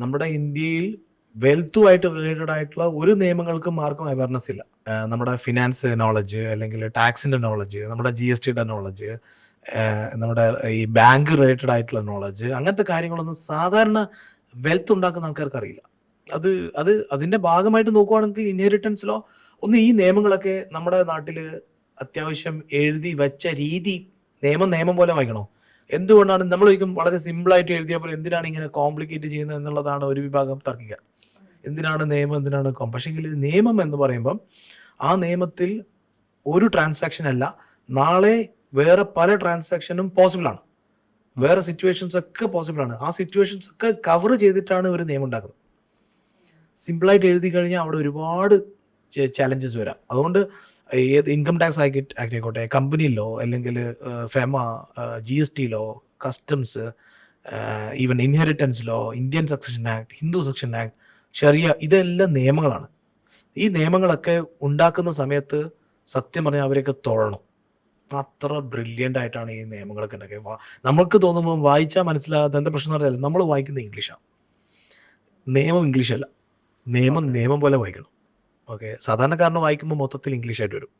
നമ്മുടെ ഇന്ത്യയിൽ വെൽത്തുമായിട്ട് റിലേറ്റഡ് ആയിട്ടുള്ള ഒരു നിയമങ്ങൾക്കും ആർക്കും അവയർനെസ് ഇല്ല. നമ്മുടെ ഫിനാൻസ് നോളജ്, അല്ലെങ്കിൽ ടാക്സിന്റെ നോളജ്, നമ്മുടെ GSTയുടെ നോളജ്, നമ്മുടെ ഈ ബാങ്ക് റിലേറ്റഡ് ആയിട്ടുള്ള നോളജ്, അങ്ങനത്തെ കാര്യങ്ങളൊന്നും സാധാരണ വെൽത്ത് ഉണ്ടാക്കുന്ന ആൾക്കാർക്ക് അറിയില്ല. അത് അത് അതിന്റെ ഭാഗമായിട്ട് നോക്കുവാണെങ്കിൽ ഇൻഹെറിറ്റൻസ് ലോ ഒന്ന് ഈ നിയമങ്ങളൊക്കെ നമ്മുടെ നാട്ടിൽ അത്യാവശ്യം എഴുതി വെച്ച രീതി നിയമം പോലെ വായിക്കണോ? എന്തുകൊണ്ടാണ് നമ്മൾ ഒരിക്കലും വളരെ സിമ്പിളായിട്ട് എഴുതിയ പോലെ എന്തിനാണ് ഇങ്ങനെ കോംപ്ലിക്കേറ്റ് ചെയ്യുന്നത് എന്നുള്ളതാണ് ഒരു വിഭാഗം തർക്കിക്കുക. എന്തിനാണ് നിയമം, എന്തിനാണ് പക്ഷേങ്കിൽ നിയമം എന്ന് പറയുമ്പം ആ നിയമത്തിൽ ഒരു ട്രാൻസാക്ഷൻ അല്ല, നാളെ വേറെ പല ട്രാൻസാക്ഷനും പോസിബിൾ ആണ്, വേറെ സിറ്റുവേഷൻസ് ഒക്കെ പോസിബിൾ ആണ്. ആ സിറ്റുവേഷൻസ് ഒക്കെ കവർ ചെയ്തിട്ടാണ് ഒരു നിയമം ഉണ്ടാക്കുന്നത്. സിമ്പിളായിട്ട് എഴുതി കഴിഞ്ഞാൽ അവിടെ ഒരുപാട് ചാലഞ്ചസ് വരാം. അതുകൊണ്ട് ഏത് ഇൻകം ടാക്സ് ആക്ട് ആയിക്കോട്ടെ, കമ്പനി ലോ, അല്ലെങ്കിൽ FEMA, GST law, customs, even inheritance law, Indian succession act, Hindu succession act, ഷറിയ, ഇതെല്ലാം നിയമങ്ങളാണ്. ഈ നിയമങ്ങളൊക്കെ ഉണ്ടാക്കുന്ന സമയത്ത് സത്യം പറഞ്ഞാൽ അവരെയൊക്കെ തൊഴണം. അത്ര ബ്രില്യൻ്റ് ആയിട്ടാണ് ഈ നിയമങ്ങളൊക്കെ ഉണ്ടാക്കിയത്. നമുക്ക് തോന്നുമ്പോൾ വായിച്ചാൽ മനസ്സിലാകാത്ത എന്താ പ്രശ്നം എന്ന് പറഞ്ഞാൽ നമ്മൾ വായിക്കുന്നത് ഇംഗ്ലീഷാണ്, നിയമം ഇംഗ്ലീഷല്ല. നിയമം പോലെ വായിക്കണം. ഓക്കെ, സാധാരണക്കാരന് വായിക്കുമ്പോൾ മൊത്തത്തിൽ ഇംഗ്ലീഷായിട്ട് വരും.